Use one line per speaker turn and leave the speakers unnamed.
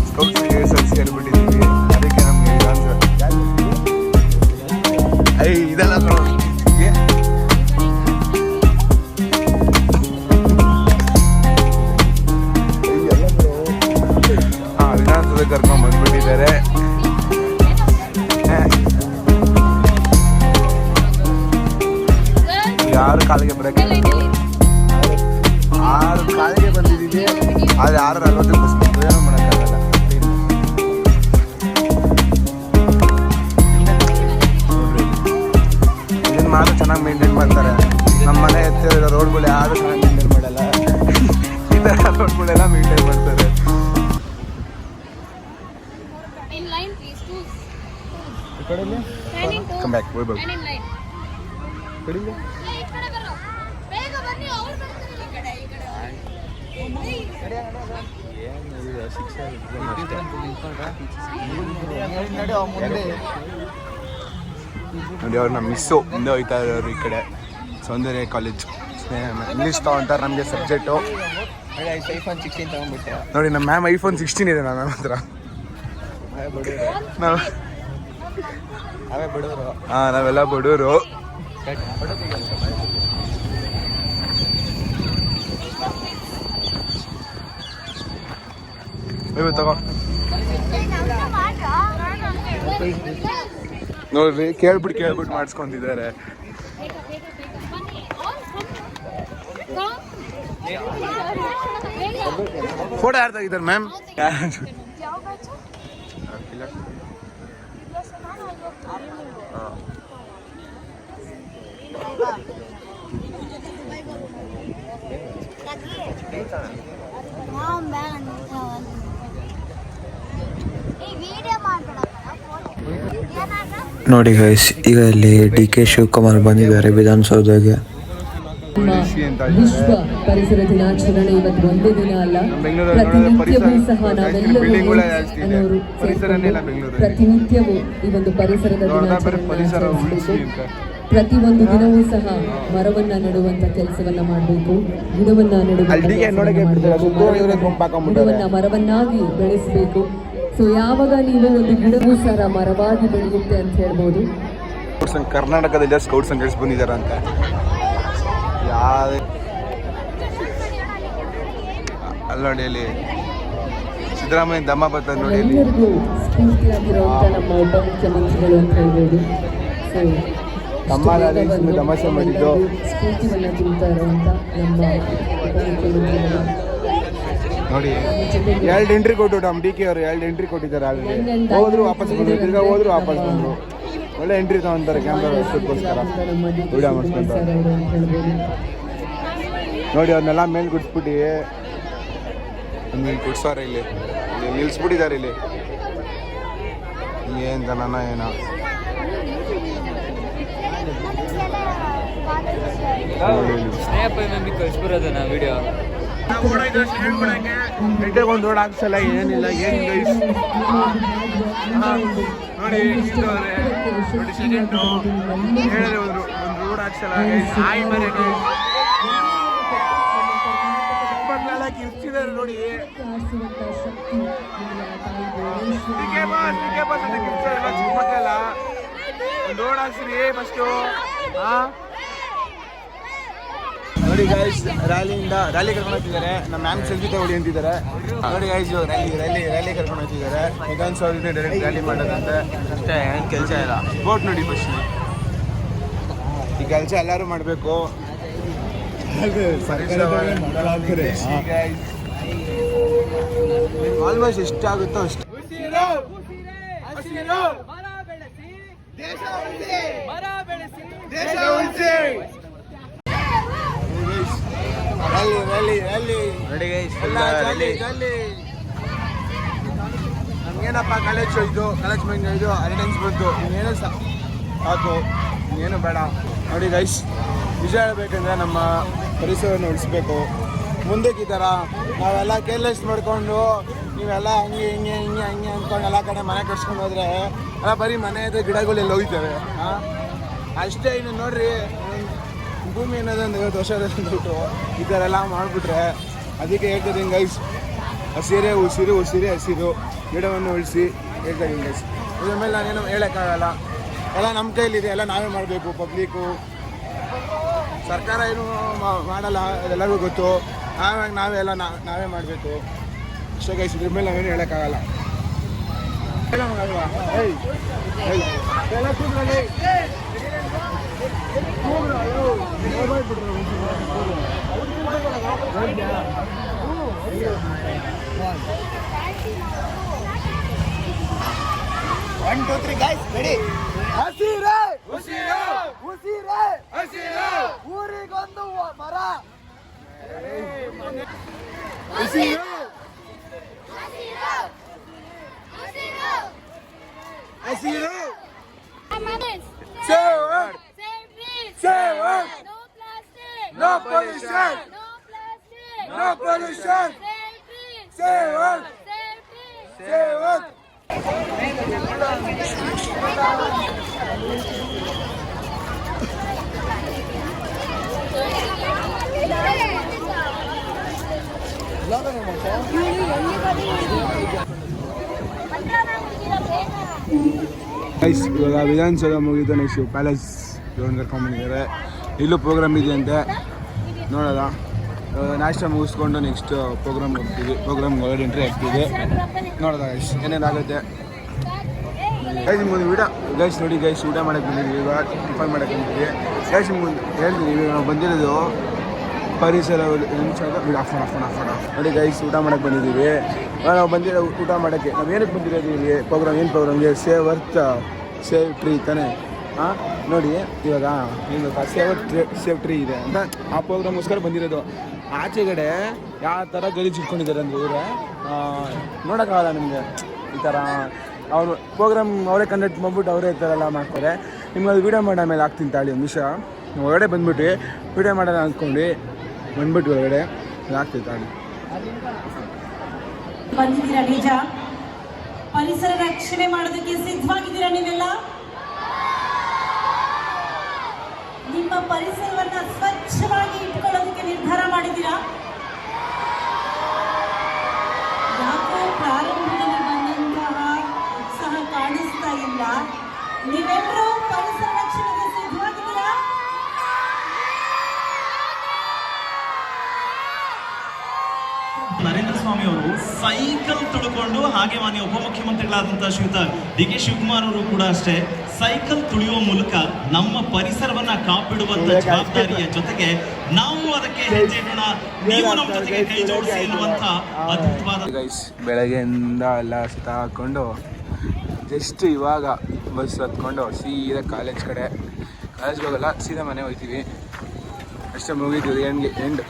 ಸ್ಕೌಟ್ಸ್ಗೆ ಸೇರಿಬಿಟ್ಟಿದ್ದೀವಿ. ಅದಕ್ಕೆ ನಮಗೆ ಇದೆಲ್ಲ ವಿಧಾನಸೌಧ ಕರ್ಕೊಂಡು ಬಂದ್ಬಿಟ್ಟಿದ್ದಾರೆ. ಯಾರು ಕಾಲಿಗೆ ಬರೋಕ್ಕೆ 6 ಕಾಲಿಗೆ ಬಂದಿದ್ದೀವಿ. ಆದರೆ 6:40 ಬಸ್ ಬಂತು, ಏನೋ ಮಾಡೋಕ್ಕಾಗಲ್ಲ. ಇದನ್ನು ಮಾತ್ರ ಚೆನ್ನಾಗಿ ಮೇಂಟೈನ್ ಮಾಡ್ತಾರೆ. ನಮ್ಮ ಮನೆ ಎತ್ತಿರೋ ರೋಡ್ಗಳು ಯಾರು ಚೆನ್ನಾಗಿ ಮೇಂಟೈನ್ ಮಾಡಲ್ಲ. ಈ ಥರ ರೋಡ್ಗಳೆಲ್ಲ ಮೇಂಟೈನ್ ಮಾಡ್ತಾರೆ. ಕಮ್ ಬ್ಯಾಕ್ ಹೋಗ್ಬೇಕು. ನೋಡಿ ಅವ್ರು ನಮ್ಮ ಮಿಸ್ಸು ಮುಂದೆ ಹೋಗ್ತಾ ಇರೋರು ಈ ಕಡೆ ಸೌಂದರ್ಯ ಕಾಲೇಜ್ ಇಂಗ್ಲೀಷ್ ತಗೊಂತಾರೆ ನಮಗೆ ಸಬ್ಜೆಕ್ಟು.
iPhone 16 ತಗೊಂಡ್ಬಿಟ್ಟೆ
ನೋಡಿ ನಮ್ಮ ಮ್ಯಾಮ್ iPhone 16 ಇದೆ ನನ್ನ ಹತ್ರ. ನಾವೆಲ್ಲ ಬಡವರು. ತಗೋ ನೋಡ್ರಿ, ಕೇಳ್ಬಿಟ್ಟು ಮಾಡಿಸ್ಕೊಂತಿದ್ದಾರೆ. ಫೋಟೋ ಯಾರು ತೆಗಿತಾರೆ ಮ್ಯಾಮ್?
ನೋಡಿ ಗೈಸ್, ಈಗ ಇಲ್ಲಿ DK ಶಿವಕುಮಾರ್ ಬಂದಿದ್ದಾರೆ ವಿಧಾನಸೌಧಗೆ.
ವಿಶ್ವ ಪರಿಸರ ದಿನಾಚರಣೆ ಇವತ್ತು ಒಂದೇ ದಿನ ಅಲ್ಲ, ಪ್ರತಿನಿತ್ಯವೂ ಸಹ ನಾವೆಲ್ಲರೂ ಪ್ರತಿನಿತ್ಯವೂ ಈ ಒಂದು ಪರಿಸರದ ದಿನಾಚರಣೆ ಪ್ರತಿಯೊಂದು ದಿನವೂ ಸಹ ಮರವನ್ನ ನೆಡುವಂತ ಕೆಲಸವನ್ನ ಮಾಡಬೇಕು. ಗಿಡವನ್ನ ಗಿಡವನ್ನ ಮರವನ್ನಾಗಿ ಬೆಳೆಸಬೇಕು. ಸೊ ಯಾವಾಗ ನೀವು ಒಂದು ಗಿಡವೂ ಸಹ ಮರವಾಗಿ ಬೆಳೆಯುತ್ತೆ ಅಂತ ಹೇಳ್ಬೋದು.
ಕರ್ನಾಟಕದಲ್ಲಿ ಸ್ಕೌಟ್ಸ್ ಅಂಡ್ ಗೈಡ್ಸ್ ಬಂದಿದ್ದಾರೆ ಅಂತ. ಅಲ್ಲಿ ನೋಡಿ, ಅಲ್ಲಿ ಸಿದ್ದರಾಮಯ್ಯ ದಮ್ಮ ಬರ್ತಾರೆ ನೋಡಿ.
ಎಲ್ಲರಿಗೂ ಸ್ಫೂರ್ತಿಯಾಗಿರುವಂತ ನಮ್ಮ ಉಪಮುಖ್ಯಮಂತ್ರಿಗಳು ಅಂತ ಹೇಳ್ಬೋದು.
ತಮಾಷೆ ಮಾಡಿದ್ದು
ಸ್ಫೂರ್ತಿವನ್ನ ತುಂಬ್ತಾ ಇರುವಂತ ನಮ್ಮ ಉಪಮುಖ್ಯಮಂತ್ರಿಗಳು
ನೋಡಿ. 2 ಎಂಟ್ರಿ ಕೊಟ್ಟು ನಮ್ಮ DK ಅವರು 2 ಎಂಟ್ರಿ ಕೊಟ್ಟಿದ್ದಾರೆ. ಅಲ್ಲಿ ಹೋದ್ರು ವಾಪಸ್ ಬಂದರು, ತಿರ್ಗಾ ಹೋದ್ರು ವಾಪಸ್ ಬಂದರು. ಒಳ್ಳೆ ಎಂಟ್ರಿ ತಗೊಂತಾರೆ ಕ್ಯಾಮ್ರಾ ವ್ಯವಸ್ಥೆಗೋಸ್ಕರ ವಿಡಿಯೋ ಮಾಡಿಸ್ಕೊಂತಾರೆ ನೋಡಿ. ಅವ್ರನ್ನೆಲ್ಲ ಮೇಲೆ ಗುಡ್ಸ್ಬಿಟ್ಟು ಗುಡ್ಸಾರ ಇಲ್ಲಿ ನಿಲ್ಸ್ಬಿಟ್ಟಿದ್ದಾರೆ. ಇಲ್ಲಿ ಏನು ಜನನ ಏನೋ
ಕಳಿಸ್ಬಿರೋದನ್ನ ವಿಡಿಯೋ
ಒಂದು ರೋಡ್ ಹಾಕ್ಸಲ್ಲ, ಏನಿಲ್ಲ. ಏನು ಗೈಸ್ ನೋಡಿ, ನೋಡಿ ಸೆಕೆಂಡು ಹೇಳಿದ್ರೆ ಒಂದು ರೋಡ್ ಹಾಕ್ಸಲ್ಲ. ಕಿರ್ಚಿದ್ದಾರೆ ನೋಡಿ. ಚಿಕ್ಕಮಕ್ಕಳೆಲ್ಲ ಒಂದು ರೋಡ್ ಹಾಕ್ಸ್ರಿ ಫಸ್ಟು. ನೋಡಿ ಗೈಸ್, ರ್ಯಾಲಿ ಕರ್ಕೊಂಡು ಹೋಗ್ತಿದ್ದಾರೆ. ನಮ್ಮ ಮ್ಯಾಮ್ ಸೆಲ್ಫಿ ತಗೊಳ್ಳಿ ಅಂತಿದ್ದಾರೆ. ನೋಡಿ ಗೈಸ್, ರ್ಯಾಲಿ ಕರ್ಕೊಂಡು ಹೋಗ್ತಿದ್ದಾರೆ. ವಿಧಾನಸೌಧದಿಂದ ಡೈರೆಕ್ಟ್ ರ್ಯಾಲಿ ಮಾಡೋದಂತೆ ಅಷ್ಟೇ, ಏನು ಕೆಲಸ ಇಲ್ಲ. ಬೋಟ್ ನೋಡಿ ಫಸ್ಟ್, ಈ ಕೆಲಸ ಎಲ್ಲರೂ ಮಾಡಬೇಕು. ಆಲ್ಮೋಸ್ಟ್ ಎಷ್ಟಾಗುತ್ತೋ ಅಷ್ಟು. ನಮ್ಗೇನಪ್ಪ ಕಾಲೇಜ್ ಮೈಂಡ್ ಇದು ಅಟೆಂಡೆನ್ಸ್ ಬಂತು, ಇನ್ನೇನು ಸಾಕು, ಇನ್ನೇನು ಬೇಡ. ನೋಡಿ ಗೈಸ್, ನಿಜ ಹೇಳ್ಬೇಕಂದ್ರೆ ನಮ್ಮ ಪರಿಸರವನ್ನು ಉಳಿಸ್ಬೇಕು. ಮುಂದಕ್ಕೆ ಈ ಥರ ನಾವೆಲ್ಲ ಕೇರ್ಲೆಸ್ ಮಾಡಿಕೊಂಡು ನೀವೆಲ್ಲ ಹಂಗೆ ಅಂದ್ಕೊಂಡು ಎಲ್ಲ ಕಡೆ ಮನೆ ಕಟ್ಸ್ಕೊಂಡು ಹೋದ್ರೆ ಎಲ್ಲ ಬರೀ ಮನೆ ಇದೆ, ಗಿಡಗಳೆಲ್ಲ ಹೋಗ್ತವೆ. ಅಷ್ಟೇ. ಇನ್ನು ನೋಡ್ರಿ, ಭೂಮಿ ಅನ್ನೋದೊಂದು 50 ವರ್ಷ ಅಂದ್ಬಿಟ್ಟು ಈ ಥರ ಎಲ್ಲ ಮಾಡಿಬಿಟ್ರೆ, ಅದಕ್ಕೆ ಹೇಳ್ತಿದ್ದೀನಿ ಗೈಸ್, ಹಸಿರೇ ಉಸಿರು ಉಸಿರೇ ಹಸಿರು, ಗಿಡವನ್ನು ಉಳಿಸಿ ಹೇಳ್ತಾ ಇದ್ದೀನಿ ಗೈಸ್. ಇದ್ರ ಮೇಲೆ ನಾನೇನು ಹೇಳೋಕ್ಕಾಗಲ್ಲ, ಎಲ್ಲ ನಮ್ಮ ಕೈಲಿದೆ, ಎಲ್ಲ ನಾವೇ ಮಾಡಬೇಕು. ಪಬ್ಲಿಕ್ಕು ಸರ್ಕಾರ ಏನು ಮಾಡಲ್ಲ, ಅದೆಲ್ಲರಿಗೂ ಗೊತ್ತು. ನಾವೆಲ್ಲ ನಾವೇ ಮಾಡಬೇಕು ಅಷ್ಟೇ ಗೈಸ್. ಇದ್ರ ಮೇಲೆ ನಾವೇನು ಹೇಳೋಕ್ಕಾಗಲ್ಲ.
One, two, three, guys, ready?
ಹಸಿರೇ ಉಸಿರು ಉಸಿರೇ ಹಸಿರು, ಊರಿಗೊಂದು ಮರ. ಹಸಿರು ಹಸಿರು, save earth, save earth, no pollution, no pollution, save earth, save earth. Guys ಇವಾಗ ವಿಧಾನಸೌಧ ಮುಗಿದು ನೆಕ್ಸ್ಟ್ ಪ್ಯಾಲೇಸ್ ಗ್ರೌಂಡ್ ಕರ್ಕೊಂಡ್ಬಂದಿದ್ದಾರೆ. ಇಲ್ಲೂ ಪ್ರೋಗ್ರಾಮ್ ಇದೆಯಂತೆ, ನೋಡೋದ. ನಾಷ್ಟ ಮುಗಿಸ್ಕೊಂಡು ನೆಕ್ಸ್ಟ್ ಪ್ರೋಗ್ರಾಮ್ ಹೋಗ್ತೀವಿ. ಪ್ರೋಗ್ರಾಮ್ಗೆ ಒಳಗಡೆ ಎಂಟ್ರಿ ಆಗ್ತೀವಿ. ನೋಡೋದ ಗೈಸ್ ಏನೇನಾಗುತ್ತೆ ಗೈಸ್. ನಿಮ್ಗೊಂದು ಗೈಸ್ ನೋಡಿ ಗೈಸ್, ಊಟ ಮಾಡೋಕ್ಕೆ ಬಂದಿದ್ದೀವಿ. ಇವಾಗ ಟಿಫನ್ ಮಾಡೋಕ್ಕೆ ಬಂದಿದ್ದೀವಿ ಗೈಸ್. ನಿಮ್ಗೊಂದು ಹೇಳ್ತೀನಿ, ನಾವು ಬಂದಿರೋದು ಪರಿಸರ ನೋಡಿ ಗೈಸ್. ಊಟ ಮಾಡೋಕ್ಕೆ ಬಂದಿದ್ದೀವಿ. ನಾವು ಬಂದಿರೋ ಊಟ ಮಾಡೋಕ್ಕೆ, ನಾವು ಏನಕ್ಕೆ ಬಂದಿರೋದು ಇಲ್ಲಿ ಪ್ರೋಗ್ರಾಮ್, ಏನು ಪ್ರೋಗ್ರಾಮ್ಗೆ ಸೇವ್ ಅರ್ತ್ ಸೇವ್ ಟ್ರೀ ತಾನೇ. ಹಾಂ ನೋಡಿ ಇವಾಗ ಏನು ಸೇವ್ ಟ್ರೀ ಇದೆ ಅಂತ ಆ ಪ್ರೋಗ್ರಾಮ್ಗೋಸ್ಕರ ಬಂದಿರೋದು. ಆಚೆಗಡೆ ಯಾವ ಥರ ಗಲೀಜು ಇಟ್ಕೊಂಡಿದ್ದಾರೆ ಅಂದರೆ ಇವ್ರೆ ನೋಡೋಕ್ಕಾಗಲ್ಲ ನಿಮಗೆ. ಈ ಥರ ಅವರು ಪ್ರೋಗ್ರಾಮ್ ಅವರೇ ಕಂಡಕ್ಟ್ ಮಾಡ್ಬಿಟ್ಟು ಅವರೇ ಈ ಥರ ಎಲ್ಲ ಮಾಡ್ತಾರೆ. ನಿಮ್ಗೆ ಅದು ವೀಡಿಯೋ ಮಾಡೋ ಮೇಲೆ ಆಗ್ತೀನಿ ತಾಳಿ ಒಂದು ನಿಮಿಷ. ಹೊರಗಡೆ ಬಂದ್ಬಿಟ್ಟು ವೀಡಿಯೋ ಮಾಡೋಣ ಅಂದ್ಕೊಂಡು ಬಂದ್ಬಿಟ್ಟು ಹೊರಗಡೆ ಆಗ್ತೀವಿ ತಾಳಿ.
ಬಂದಿದ್ದೀರಾ ನಿಜ? ಪರಿಸರ ರಕ್ಷಣೆ ಮಾಡೋದಕ್ಕೆ ಸಿದ್ಧವಾಗಿದ್ದೀರಾ ನೀವೆಲ್ಲ? ನಿಮ್ಮ ಪರಿಸರವನ್ನ ಸ್ವಚ್ಛವಾಗಿ ಇಟ್ಕೊಳ್ಳೋದಕ್ಕೆ ನಿರ್ಧಾರ ಮಾಡಿದ್ದೀರಾ? ಯಾಕೋ ಪ್ರಾರಂಭದಲ್ಲಿ ಬಂದಂತಹ ಉತ್ಸಾಹ ಕಾಣಿಸ್ತಾ ಇಲ್ಲ. ನೀವೆಲ್ಲರೂ ಪರಿಸರ ರಕ್ಷಣೆಗೆ ಸಿದ್ಧವಾಗಿದ್ದೀರಾ?
ನರೇಂದ್ರ ಸ್ವಾಮಿ ಅವರು ಸೈಕಲ್ ತುಳಿಕೊಂಡು, ಹಾಗೆ ಮಾನ್ಯ ಉಪಮುಖ್ಯಮಂತ್ರಿಗಳಾದಂತಹ ಶ್ರೀಯುತ ಡಿ.ಕೆ. ಶಿವಕುಮಾರ್ ಅವರು ಕೂಡ ಅಷ್ಟೇ ಸೈಕಲ್ ತುಳಿಯುವ ಮೂಲಕ ನಮ್ಮ ಪರಿಸರವನ್ನ ಕಾಪಿಡುವಂತ ಜವಾಬ್ದಾರಿಯ ಜೊತೆಗೆ ನಾವು ಅದಕ್ಕೆ ಹೆಜ್ಜೆ ಇಡೋಣ, ನೀವು ನಮ್ಮ ಜೊತೆಗೆ ಕೈ ಜೋಡಿಸಿ ಎನ್ನುವಂತ ಅದ್ಭುತವಾದ
ಗೈಸ್. ಬೆಳಗ್ಗೆಯಿಂದ ಎಲ್ಲ ಸುತ್ತ ಹಾಕ್ಕೊಂಡು ಜಸ್ಟ್ ಇವಾಗ ಬಸ್ ಹತ್ಕೊಂಡು ಸೀದಾ ಕಾಲೇಜ್ಗೆ ಹೋಗಲ್ಲ, ಸೀದಾ ಮನೆ ಹೋಗ್ತೀವಿ ಅಷ್ಟೇ. ಮುಗಿತೀವಿ ಎಂಡ್